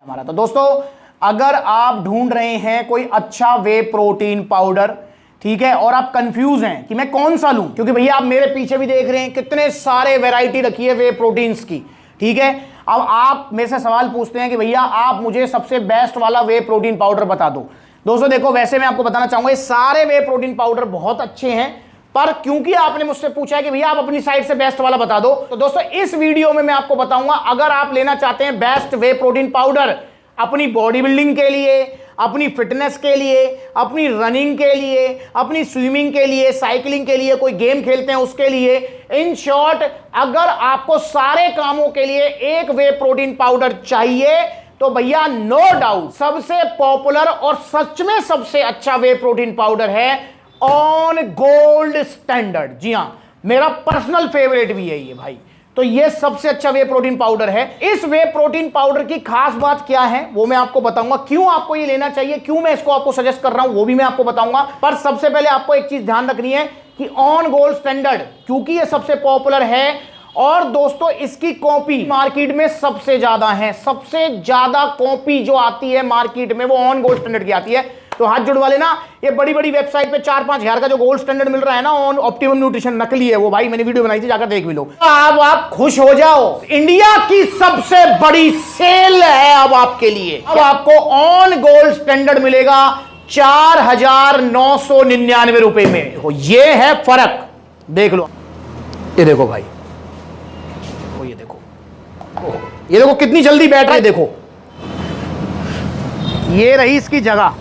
हमारा। तो दोस्तों अगर आप ढूंढ रहे हैं कोई अच्छा वे प्रोटीन पाउडर, ठीक है, और आप कंफ्यूज हैं कि मैं कौन सा लूं, क्योंकि भैया आप मेरे पीछे भी देख रहे हैं कितने सारे वैरायटी रखी है वे प्रोटीन्स की, ठीक है। अब आप मेरे से सवाल पूछते हैं कि भैया आप मुझे सबसे बेस्ट वाला वे प्रोटीन पाउडर बता दो। दोस्तों देखो, वैसे मैं आपको बताना चाहूंगा ये सारे वे प्रोटीन पाउडर बहुत अच्छे हैं, पर क्योंकि आपने मुझसे पूछा है कि भैया आप अपनी साइड से बेस्ट वाला बता दो, तो दोस्तों इस वीडियो में मैं आपको बताऊंगा अगर आप लेना चाहते हैं बेस्ट वे प्रोटीन पाउडर अपनी बॉडी बिल्डिंग के लिए, अपनी फिटनेस के लिए, अपनी रनिंग के लिए, अपनी स्विमिंग के लिए, साइकिलिंग के लिए, कोई गेम खेलते हैं उसके लिए, इन शॉर्ट अगर आपको सारे कामों के लिए एक वे प्रोटीन पाउडर चाहिए तो भैया नो डाउट सबसे पॉपुलर और सच में सबसे अच्छा वे प्रोटीन पाउडर है ऑन गोल्ड स्टैंडर्ड। जी हां, मेरा पर्सनल फेवरेट भी है ये भाई। तो ये सबसे अच्छा वे प्रोटीन पाउडर है। इस वे प्रोटीन पाउडर की खास बात क्या है वो मैं आपको बताऊंगा, क्यों आपको ये लेना चाहिए, क्यों मैं इसको आपको सजेस्ट कर रहा हूं वो भी मैं आपको बताऊंगा। पर सबसे पहले आपको एक चीज ध्यान रखनी है कि ऑन गोल्ड स्टैंडर्ड क्योंकि ये सबसे पॉपुलर है और दोस्तों इसकी कॉपी मार्केट में सबसे ज्यादा है, सबसे ज्यादा कॉपी जो आती है मार्केट में वो ऑन गोल्ड स्टैंडर्ड की आती है। तो हाथ जुड़वा लेना, ये बड़ी बड़ी वेबसाइट पे 4-5 हजार का जो गोल्ड स्टैंडर्ड मिल रहा है ना ऑन ऑप्टिमम न्यूट्रिशन, नकली है वो भाई, मैंने वीडियो बनाई थी, जाकर देख भी लो। अब आप खुश हो जाओ, इंडिया की सबसे बड़ी सेल है अब आपके लिए। अब आपको ऑन गोल्ड स्टैंडर्ड मिलेगा 4,999 रुपए में। ये है फर्क, देख लो, ये देखो भाई, ये देखो कितनी जल्दी बैठ रहा है, देखो ये रही इसकी जगह।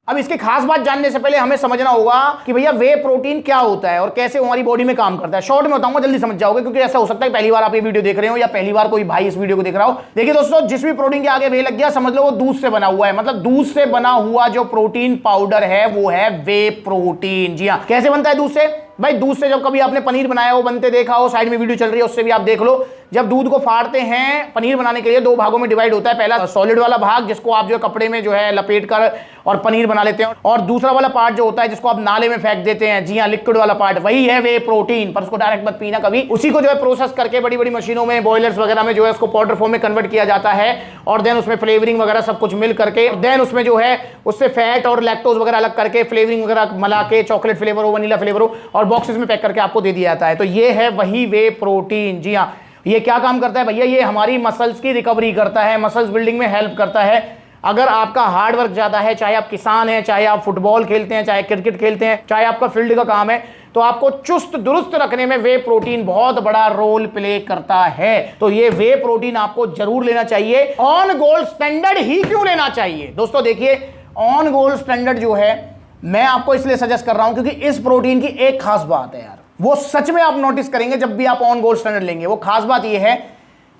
अब इसकी खास बात जानने से पहले हमें समझना होगा कि भैया वे प्रोटीन क्या होता है और कैसे हमारी बॉडी में काम करता है। शॉर्ट में बताऊंगा, जल्दी समझ जाओगे, क्योंकि ऐसा हो सकता है पहली बार आप ये वीडियो देख रहे हो या पहली बार कोई भाई इस वीडियो को देख रहा हो। देखिए दोस्तों, जिस भी प्रोटीन के आगे वे लग गया समझ लो वो दूध से बना हुआ है, मतलब दूध से बना हुआ जो प्रोटीन पाउडर है वो है वे प्रोटीन। जी हाँ, कैसे बनता है दूध से भाई? दूध से जब कभी आपने पनीर बनाया हो, बनते देखा हो, साइड में वीडियो चल रही है उससे भी आप देख लो। जब दूध को फाड़ते हैं पनीर बनाने के लिए दो भागों में डिवाइड होता है, पहला सॉलिड वाला भाग जिसको आप जो कपड़े में जो है लपेट कर और पनीर बना लेते हैं, और दूसरा वाला पार्ट जो होता है जिसको आप नाले में फेंक देते हैं, जी हाँ लिक्विड वाला पार्ट, वही है वे प्रोटीन। पर उसको डायरेक्ट मत पीना कभी, उसी को जो है प्रोसेस करके बड़ी बड़ी मशीनों में, बॉयलर्स वगैरह में जो है उसको पाउडर फॉर्म में कन्वर्ट किया जाता है और देन उसमें फ्लेवरिंग वगैरह सब कुछ मिल करके देन उसमें जो है उससे फैट और लैक्टोज वगैरह अलग करके फ्लेवरिंग वगैरह मिला के चॉकलेट फ्लेवर हो, वनीला फ्लेवर हो, और बॉक्सेस में पैक करके आपको दे दिया जाता है। तो ये है वही वे प्रोटीन। जी हाँ, ये क्या काम करता है भैया? ये हमारी मसल्स की रिकवरी करता है, मसल्स बिल्डिंग में हेल्प करता है। अगर आपका हार्ड वर्क ज्यादा है, चाहे आप किसान हैं, चाहे आप फुटबॉल खेलते हैं, चाहे क्रिकेट खेलते हैं, चाहे आपका फील्ड का काम है, तो आपको चुस्त दुरुस्त रखने में वे प्रोटीन बहुत बड़ा रोल प्ले करता है। तो ये वे प्रोटीन आपको जरूर लेना चाहिए। ऑन गोल्ड स्टैंडर्ड ही क्यों लेना चाहिए दोस्तों? देखिए, ऑन गोल्ड स्टैंडर्ड जो है मैं आपको इसलिए सजेस्ट कर रहा हूं क्योंकि इस प्रोटीन की एक खास बात है यार, वो सच में आप नोटिस करेंगे जब भी आप ऑन गोल्ड स्टैंडर्ड लेंगे। वो खास बात ये है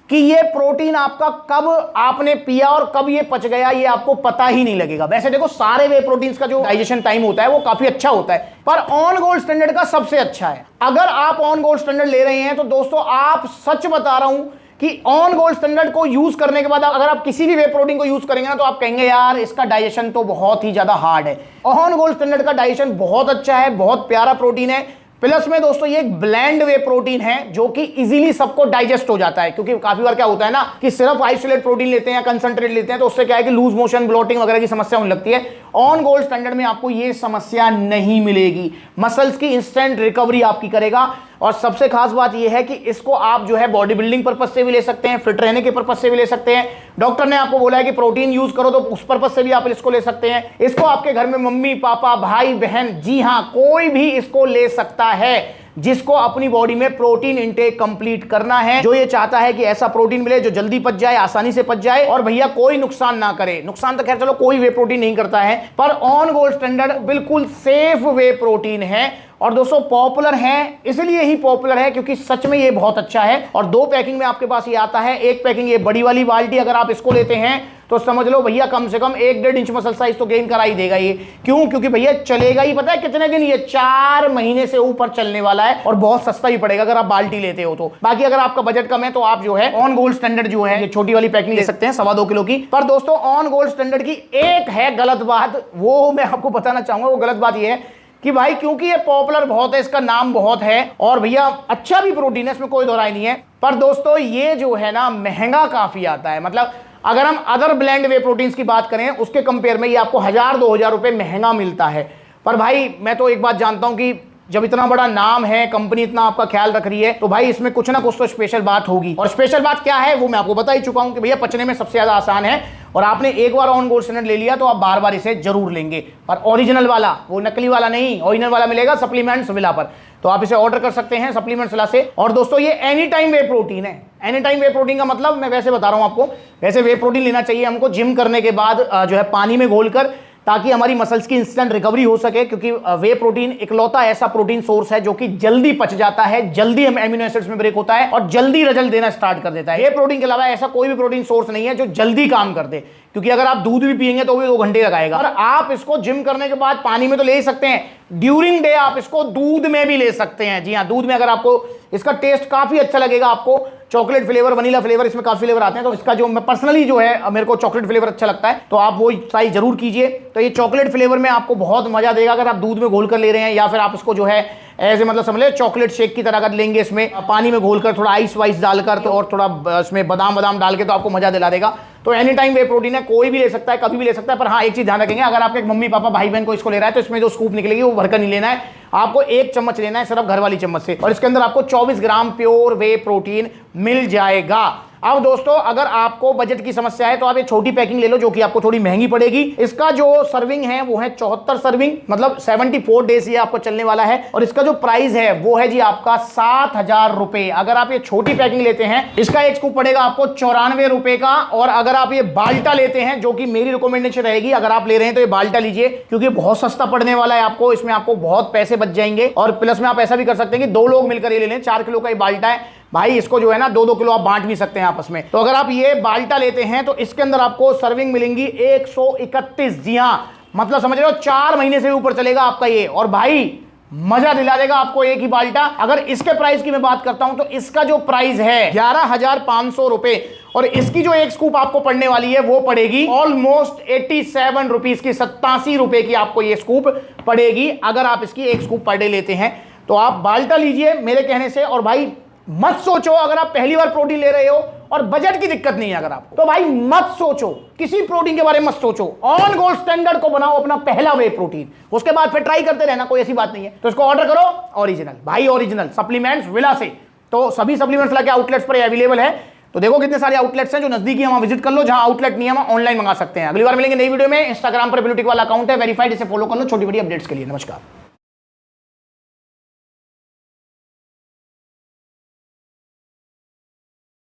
कि ये प्रोटीन आपका कब आपने पिया और कब ये पच गया ये आपको पता ही नहीं लगेगा। वैसे देखो सारे वे प्रोटीन्स का जो डाइजेशन टाइम होता है वो काफी अच्छा होता है, पर ऑन गोल्ड स्टैंडर्ड का सबसे अच्छा है। अगर आप ऑन गोल्ड स्टैंडर्ड ले रहे हैं तो दोस्तों आप सच बता रहा हूं कि ऑन गोल्ड स्टैंडर्ड को यूज करने के बाद अगर आप किसी भी वे प्रोटीन को यूज करेंगे ना तो आप कहेंगे यार इसका डाइजेशन तो बहुत ही ज्यादा हार्ड है। ऑन गोल्ड स्टैंडर्ड का डाइजेशन बहुत अच्छा है, बहुत प्यारा प्रोटीन है। प्लस में दोस्तों ये एक ब्लेंड वे प्रोटीन है जो कि इजीली सबको डाइजेस्ट हो जाता है, क्योंकि काफी बार क्या होता है ना कि सिर्फ आइसोलेट प्रोटीन लेते हैं या कंसंट्रेट लेते हैं तो उससे क्या है कि लूज मोशन, ब्लोटिंग वगैरह की समस्या होने लगती है। ऑन गोल्ड स्टैंडर्ड में आपको ये समस्या नहीं मिलेगी, मसल्स की इंस्टेंट रिकवरी आपकी करेगा। और सबसे खास बात यह है कि इसको आप जो है बॉडी बिल्डिंग पर्पस से भी ले सकते हैं, फिट रहने के पर्पस से भी ले सकते हैं। डॉक्टर ने आपको बोला है कि प्रोटीन यूज करो तो उस पर्पस से भी आप इसको ले सकते हैं। इसको आपके घर में मम्मी पापा भाई बहन, जी हां कोई भी इसको ले सकता है जिसको अपनी बॉडी में प्रोटीन इंटेक कंप्लीट करना है, जो ये चाहता है कि ऐसा प्रोटीन मिले जो जल्दी पच जाए, आसानी से पच जाए और भैया कोई नुकसान ना करे। नुकसान तो खैर चलो कोई वे प्रोटीन नहीं करता है, पर ऑन गोल्ड स्टैंडर्ड बिल्कुल सेफ वे प्रोटीन है। और दोस्तों पॉपुलर है, इसलिए ही पॉपुलर है क्योंकि सच में ये बहुत अच्छा है। और दो पैकिंग में आपके पास ये आता है। एक पैकिंग ये बड़ी वाली बाल्टी, अगर आप इसको लेते हैं तो समझ लो भैया कम से कम 1-1.5 इंच मसल साइज तो गेन करा ही देगा ये। क्यों? क्योंकि भैया चलेगा ही पता है कितने दिन, ये 4 महीने से ऊपर चलने वाला है और बहुत सस्ता ही पड़ेगा अगर आप बाल्टी लेते हो तो। बाकी अगर आपका बजट कम है तो आप जो है ऑन गोल्ड स्टैंडर्ड जो है ये छोटी वाली पैकिंग ले सकते हैं 2.25 किलो की। पर दोस्तों ऑन गोल्ड स्टैंडर्ड की एक है गलत बात, वो मैं आपको बताना चाहूंगा। वो गलत बात ये है कि भाई क्योंकि ये पॉपुलर बहुत है, इसका नाम बहुत है और भैया अच्छा भी प्रोटीन है, इसमें कोई दो राय नहीं है, पर दोस्तों ये जो है ना महंगा काफी आता है। मतलब अगर हम अदर ब्लेंड वे प्रोटीन्स की बात करें उसके कंपेयर में ये आपको 1000-2000 रुपए महंगा मिलता है। पर भाई मैं तो एक बात जानता हूं कि जब इतना बड़ा नाम है, कंपनी इतना आपका ख्याल रख रही है, तो भाई इसमें कुछ ना कुछ तो स्पेशल बात होगी। और स्पेशल बात क्या है वो मैं आपको बता ही चुका हूं कि भैया पचने में सबसे ज्यादा आसान है, और आपने एक बार ऑन गोल्ड स्टैंडर्ड ले लिया तो आप बार बार इसे जरूर लेंगे। पर ओरिजिनल वाला, वो नकली वाला नहीं, ओरिजिनल वाला मिलेगा सप्लीमेंट्स विला पर। तो आप इसे ऑर्डर कर सकते हैं सप्लीमेंट्स विला से। और दोस्तों ये एनी टाइम वे प्रोटीन है। एनी टाइम वे प्रोटीन का मतलब मैं वैसे बता रहा हूं आपको, वैसे वे प्रोटीन लेना चाहिए हमको जिम करने के बाद जो है पानी में घोलकर, ताकि हमारी मसल्स की इंस्टेंट रिकवरी हो सके। क्योंकि वे प्रोटीन इकलौता ऐसा प्रोटीन सोर्स है जो कि जल्दी पच जाता है, जल्दी हम एमिनो एसिड्स में ब्रेक होता है और जल्दी रिजल्ट देना स्टार्ट कर देता है। वे प्रोटीन के अलावा ऐसा कोई भी प्रोटीन सोर्स नहीं है जो जल्दी काम कर दे। क्योंकि अगर आप दूध भी पिएंगे तो भी 2 घंटे लगाएगा। और आप इसको जिम करने के बाद पानी में तो ले ही सकते हैं, ड्यूरिंग डे आप इसको दूध में भी ले सकते हैं। जी हाँ, दूध में अगर आपको इसका टेस्ट काफी अच्छा लगेगा, आपको चॉकलेट फ्लेवर, वनीला फ्लेवर, इसमें काफी फ्लेवर आते हैं। तो इसका जो मैं पर्सनली जो है मेरे को चॉकलेट फ्लेवर अच्छा लगता है, तो आप वो ट्राई जरूर कीजिए। तो ये चॉकलेट फ्लेवर में आपको बहुत मजा देगा अगर आप दूध में घोल कर ले रहे हैं, या फिर आप इसको जो है ऐसे मतलब समझ ले चॉकलेट शेक की तरह अगर लेंगे, इसमें पानी में घोलकर थोड़ा आइस वाइस डालकर तो, और थोड़ा इसमें बादाम बादाम डाल के, तो आपको मजा दिला देगा। तो एनी टाइम वे प्रोटीन है, कोई भी ले सकता है, कभी भी ले सकता है। पर हाँ एक चीज ध्यान रखेंगे, अगर आपके मम्मी पापा भाई बहन को इसको ले रहा है तो इसमें जो स्कूप निकलेगी वो भरकर नहीं लेना है, आपको 1 चम्मच लेना है, सिर्फ घर वाली चम्मच से। और इसके अंदर आपको 24 ग्राम प्योर वे प्रोटीन मिल जाएगा। अब दोस्तों अगर आपको बजट की समस्या है तो आप ये छोटी पैकिंग ले लो जो कि आपको थोड़ी महंगी पड़ेगी। इसका जो सर्विंग है वो है 74 सर्विंग, मतलब 74 डेज ये आपको चलने वाला है। और इसका जो प्राइस है वो है जी आपका 7000 रुपए। अगर आप ये छोटी पैकिंग लेते हैं इसका एक स्कूप पड़ेगा आपको 94 रुपए का। और अगर आप ये बाल्टा लेते हैं, जो कि मेरी रिकमेंडेशन रहेगी, अगर आप ले रहे हैं तो ये बाल्टा लीजिए क्योंकि बहुत सस्ता पड़ने वाला है आपको, इसमें आपको बहुत पैसे बच जाएंगे। और प्लस में आप ऐसा भी कर सकते हैं कि 2 लोग मिलकर ये ले लें, 4 किलो का ये बाल्टा है भाई, इसको जो है ना 2-2 किलो आप बांट भी सकते हैं आपस में। तो अगर आप ये बाल्टा लेते हैं तो इसके अंदर आपको सर्विंग मिलेंगी 131। जी हां, मतलब समझ रहे हो 4 महीने से ऊपर चलेगा आपका ये, और भाई मजा दिला देगा आपको एक ही बाल्टा। अगर इसके प्राइस की मैं बात करता हूं तो इसका जो प्राइस है 11,500 रुपए, और इसकी जो एक स्कूप आपको पड़ने वाली है वो पड़ेगी ऑलमोस्ट 87 रुपीज की, 87 रुपए की आपको ये स्कूप पड़ेगी अगर आप इसकी एक स्कूप पर डे लेते हैं। तो आप बाल्टा लीजिए मेरे कहने से। और भाई मत सोचो, अगर आप पहली बार प्रोटीन ले रहे हो और बजट की दिक्कत नहीं है अगर आपको, तो भाई मत सोचो, किसी प्रोटीन के बारे में मत सोचो, ऑन गोल्ड स्टैंडर्ड को बनाओ अपना पहला वे प्रोटीन, उसके बाद फिर ट्राई करते रहना, कोई ऐसी बात नहीं है। तो इसको ऑर्डर करो ओरिजिनल, भाई ओरिजिनल सप्लीमेंट्स विला से। तो सभी सप्लीमेंट्स विला के आउटलेट्स पर अवेलेबल है। तो देखो कितने सारे आउटलेट्स हैं, जो नजदीकी है वहां विजिट कर लो, जहां आउटलेट नहीं है वहां ऑनलाइन मंगा सकते हैं। अगली बार मिलेंगे नई वीडियो में। इंस्टाग्राम पर ब्लूटिक वाला अकाउंट है वेरीफाइड, इसे फॉलो कर लो छोटी बड़ी अपडेट्स के लिए। नमस्कार।